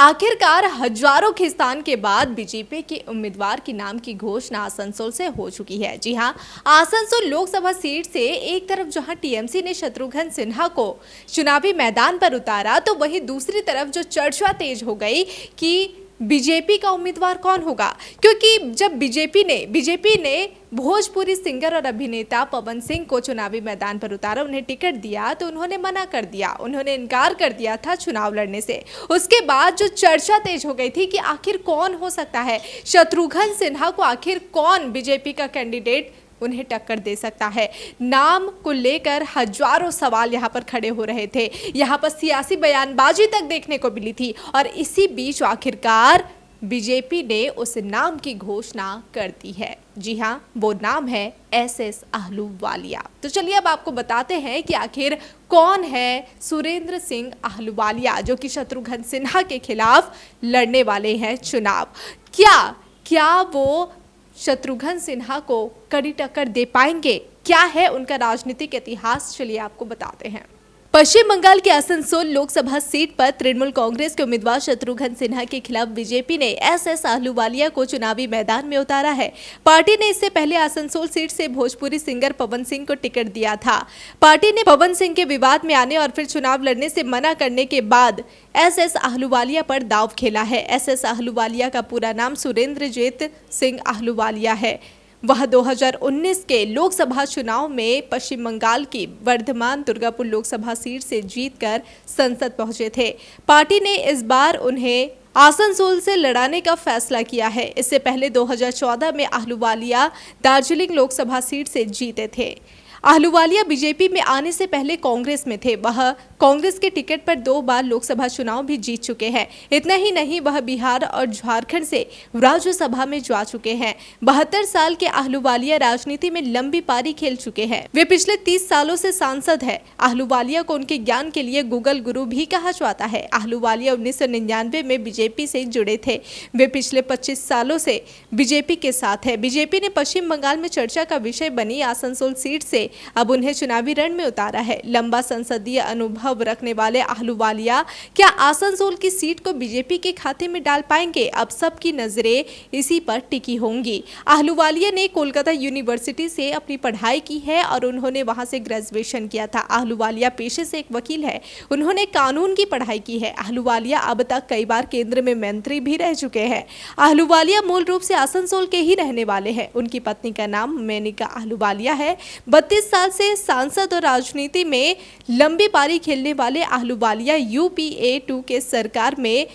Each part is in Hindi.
आखिरकार हजारों खिस्तान के बाद बीजेपी के उम्मीदवार के नाम की घोषणा आसनसोल से हो चुकी है। जी हां, आसनसोल लोकसभा सीट से एक तरफ जहां टीएमसी ने शत्रुघ्न सिन्हा को चुनावी मैदान पर उतारा, तो वहीं दूसरी तरफ जो चर्चा तेज हो गई कि बीजेपी का उम्मीदवार कौन होगा, क्योंकि जब बीजेपी ने भोजपुरी सिंगर और अभिनेता पवन सिंह को चुनावी मैदान पर उतारा, उन्हें टिकट दिया तो उन्होंने मना कर दिया, उन्होंने इनकार कर दिया था चुनाव लड़ने से। उसके बाद जो चर्चा तेज हो गई थी कि आखिर कौन हो सकता है, शत्रुघ्न सिन्हा को आखिर कौन बीजेपी का कैंडिडेट उन्हें टक्कर दे सकता है। नाम को लेकर हजारों सवाल यहाँ पर खड़े हो रहे थे, यहाँ पर सियासी बयानबाजी तक देखने को मिली थी और इसी बीच आखिरकार बीजेपी ने उस नाम की घोषणा कर दी है। जी हाँ, वो नाम है एसएस अहलूवालिया। तो चलिए अब आपको बताते हैं कि आखिर कौन है सुरेंद्र सिंह अहलूवालिया, जो कि शत्रुघ्न सिन्हा के खिलाफ लड़ने वाले हैं चुनाव। क्या वो शत्रुघ्न सिन्हा को कड़ी टक्कर दे पाएंगे? क्या है उनका राजनीतिक इतिहास, चलिए आपको बताते हैं। पश्चिम बंगाल के आसनसोल लोकसभा सीट पर तृणमूल कांग्रेस के उम्मीदवार शत्रुघ्न सिन्हा के खिलाफ बीजेपी ने एसएस अहलूवालिया को चुनावी मैदान में उतारा है। पार्टी ने इससे पहले आसनसोल सीट से भोजपुरी सिंगर पवन सिंह को टिकट दिया था। पार्टी ने पवन सिंह के विवाद में आने और फिर चुनाव लड़ने से मना करने के बाद एसएस अहलूवालिया पर दांव खेला है। एसएस अहलूवालिया का पूरा नाम सुरेंद्रजीत सिंह अहलूवालिया है। वह 2019 के लोकसभा चुनाव में पश्चिम बंगाल की वर्धमान दुर्गापुर लोकसभा सीट से जीतकर संसद पहुंचे थे। पार्टी ने इस बार उन्हें आसनसोल से लड़ाने का फैसला किया है। इससे पहले 2014 में अहलूवालिया दार्जिलिंग लोकसभा सीट से जीते थे। अहलूवालिया बीजेपी में आने से पहले कांग्रेस में थे। वह कांग्रेस के टिकट पर 2 बार लोकसभा चुनाव भी जीत चुके हैं। इतना ही नहीं, वह बिहार और झारखंड से राज्यसभा में जा चुके हैं। 72 साल के अहलूवालिया राजनीति में लंबी पारी खेल चुके हैं। वे पिछले 30 सालों से सांसद है। अहलूवालिया को उनके ज्ञान के लिए गूगल गुरु भी कहा जाता है। अहलूवालिया 1999 में बीजेपी से जुड़े थे। वे पिछले 25 सालों से बीजेपी के साथ है। बीजेपी ने पश्चिम बंगाल में चर्चा का विषय बनी आसनसोल सीट से अब उन्हें चुनावी रण में उतारा है। लंबा संसदीय अनुभव रखने वाले अहलूवालिया क्या आसनसोल की सीट को बीजेपी के खाते में डाल पाएंगे? अब सबकी नजरें इसी पर टिकी होंगी। अहलूवालिया ने कोलकाता यूनिवर्सिटी से अपनी पढ़ाई की है और उन्होंने वहां से ग्रेजुएशन किया था। अहलूवालिया पेशे से एक वकील है। उन्होंने कानून की पढ़ाई की है। अहलूवालिया अब तक कई बार केंद्र में मंत्री भी रह चुके हैं। अहलूवालिया मूल रूप से आसनसोल के ही रहने वाले हैं। उनकी पत्नी का नाम मेनिका अहलूवालिया है। 32 साल से सांसद और राजनीति में लंबी पारी खेलने वाले अहलूवालिया यूपीए 2 के सरकार में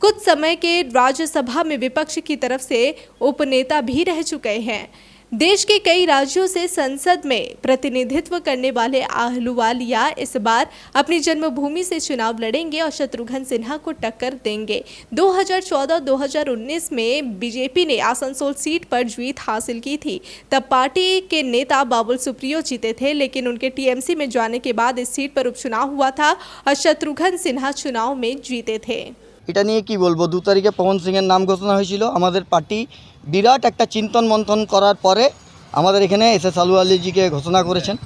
कुछ समय के राज्यसभा में विपक्ष की तरफ से उपनेता भी रह चुके हैं। देश के कई राज्यों से संसद में प्रतिनिधित्व करने वाले अहलूवालिया इस बार अपनी जन्मभूमि से चुनाव लड़ेंगे और शत्रुघ्न सिन्हा को टक्कर देंगे। 2014-2019 में बीजेपी ने आसनसोल सीट पर जीत हासिल की थी। तब पार्टी के नेता बाबुल सुप्रियो जीते थे, लेकिन उनके टीएमसी में जाने के बाद इस सीट पर उपचुनाव हुआ था और शत्रुघ्न सिन्हा चुनाव में जीते थे। এটা নিয়ে কি বলবো, 2 তারিখে পवन সিংয়ের নাম ঘোষণা হয়েছিল। আমাদের পার্টি বিরাট একটা চিন্তন মন্থন করার পরে আমাদের এখানে এসএস আহলুওয়ালিয়াজিকে ঘোষণা করেছেন।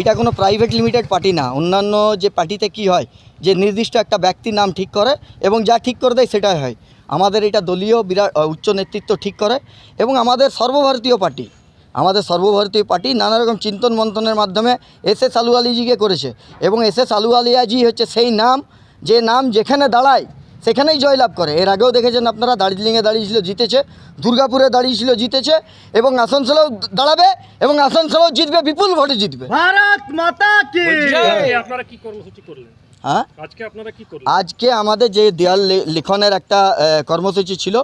এটা কোনো প্রাইভেট লিমিটেড পার্টি না। অন্যান্য যে পার্টিতে কি হয় যে নির্দিষ্ট একটা ব্যক্তির নাম ঠিক করে এবং যা ঠিক করে দেয় সেটাই হয়। আমাদের এটা দলীয় বিরাট উচ্চ নেতৃত্ব ঠিক করে এবং আমাদের সর্বভারতীয় পার্টি নানা রকম চিন্তন মন্থনের মাধ্যমে এসএস আহলুওয়ালিয়াজিকে করেছে এবং এসএস আহলুওয়ালিয়াজি হচ্ছে সেই নাম যে নাম যেখানে দাঁড়ায় সেখানেই জয়লাভ করে। এর আগেও দেখেছেন আপনারা, দার্জিলিংয়ে দাঁড়িয়েছিল জিতেছে, দুর্গাপুরে দাঁড়িয়েছিল জিতেছে এবং আসানসোলেও দাঁড়াবে এবং আসানসোলেও জিতবে, বিপুল ভোটে জিতবে। ভারত মাতা কি। আপনারা কি কর্মসূচি করলেন? হ্যাঁ, আজকে আপনারা কি করলেন? আজকে আমাদের যে দেয়াল লিখনের একটা কর্মসূচি ছিল,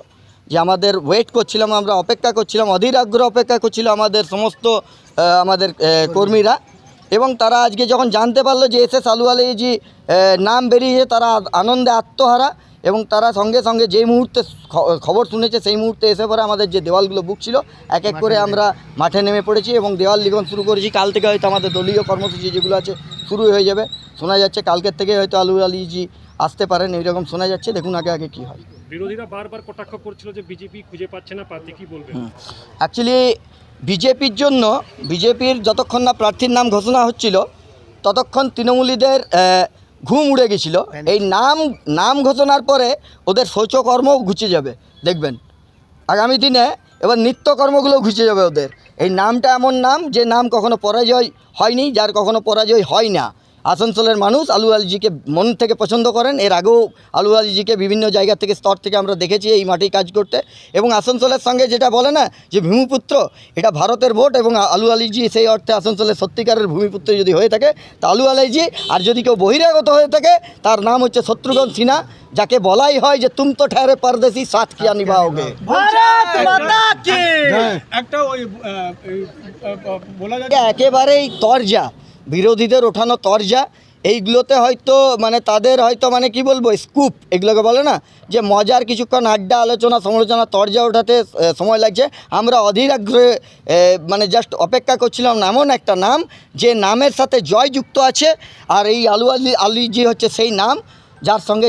যে আমাদের ওয়েট করছিলাম, আমরা অপেক্ষা করছিলাম, অধীর আগ্রহ অপেক্ষা করছিল আমাদের সমস্ত আমাদের কর্মীরা, এবং তারা আজকে যখন জানতে পারলো যে এসএস আহলুওয়ালিয়াজি নাম বেরিয়েছে, তারা আনন্দে আত্মহারা এবং তারা সঙ্গে সঙ্গে যেই মুহূর্তে খবর শুনেছে সেই মুহূর্তে এসে পরে আমাদের যে দেওয়ালগুলো বুক ছিল এক এক করে আমরা মাঠে নেমে পড়েছি এবং দেওয়াল লিখন শুরু করেছি। কাল থেকে হয়তো আমাদের দলীয় কর্মসূচি যেগুলো আছে শুরু হয়ে যাবে। শোনা যাচ্ছে কালকের থেকে হয়তো আহলুওয়ালিয়াজি আসতে পারেন, এইরকম শোনা যাচ্ছে। দেখুন আগে কি হয়। বিরোধীরা বারবার কটাক্ষ করছিল যে বিজেপি খুঁজে পাচ্ছে না প্রার্থী, কি বলবেন? অ্যাকচুয়ালি বিজেপির যতক্ষণ না প্রার্থীর নাম ঘোষণা হচ্ছিল ততক্ষণ তৃণমূলীদের ঘুম উড়ে গেছিল। এই নাম ঘোষণার পরে ওদের শৌচকর্ম ঘুচে যাবে দেখবেন আগামী দিনে। এবার নিত্যকর্মগুলো ঘুচে যাবে ওদের। এই নামটা এমন নাম যে নাম কখনো পরাজয় হয়নি, যার কখনো পরাজয় হয় না। আসানসোলের মানুষ আলু আলীজিকে মন থেকে পছন্দ করেন। এর আগেও আলু আলীজিকে বিভিন্ন জায়গা থেকে স্তর থেকে আমরা দেখেছি এই মাঠে কাজ করতে। এবং আসানসোলের সঙ্গে যেটা বলে না যে ভূমিপুত্র, এটা ভারতের ভোট। এবং আলু আলীজি সেই অর্থে আসানসোলের সত্যিকারের ভূমিপুত্র যদি হয়ে থাকে তা আলু আলীজি। আর যদি কেউ বহিরাগত হয়ে থাকে তার নাম হচ্ছে শত্রুঘ্ন সিনহা, যাকে বলাই হয় যে তুম তো ঠেরে পরদেশি সাথ কিয়া নিভাओगे। ভারত মাতা কি একটা ওই বলা যায় একেবারেই তরজা, বিরোধীদের ওঠানো তরজা। এইগুলোতে হয়তো মানে তাদের হয়তো মানে কি বলবো স্কুপ এগুলোকে বলে না যে মজার কিছুক্ষণ আড্ডা আলোচনা সমালোচনা তরজা ওঠাতে সময় লাগছে। আমরা অধীর আগ্রহে মানে জাস্ট অপেক্ষা করছিলাম এমন একটা নাম যে নামের সাথে জয় যুক্ত আছে। আর এই আলীজি হচ্ছে সেই নাম যার সঙ্গে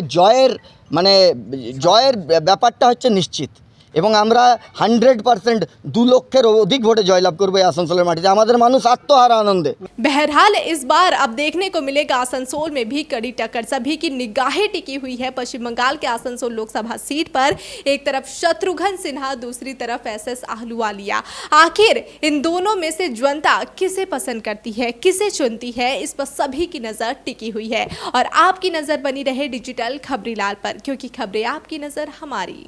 জয়ের ব্যাপারটা হচ্ছে নিশ্চিত। এবং আমরা 100% 2 লক্ষের অধিক ভোটে জয়লাভ করবো এই আসানসোলের মাটিতে। আমাদের মানুষ আত্মহারা আনন্দে। बहरहाल इस बार अब देखने को मिलेगा आसनसोल में भी कड़ी टक्कर। सभी की निगाहें टिकी हुई है पश्चिम बंगाल के आसनसोल लोकसभा सीट पर। एक तरफ शत्रुघ्न सिन्हा, दूसरी तरफ एसएस आहलूवालिया। आखिर इन दोनों में से जनता किसे पसंद करती है, किसे चुनती है, इस पर सभी की नजर टिकी हुई है। और आपकी नजर बनी रहे डिजिटल खबरीलाल पर, क्योंकि खबरें आपकी नजर हमारी।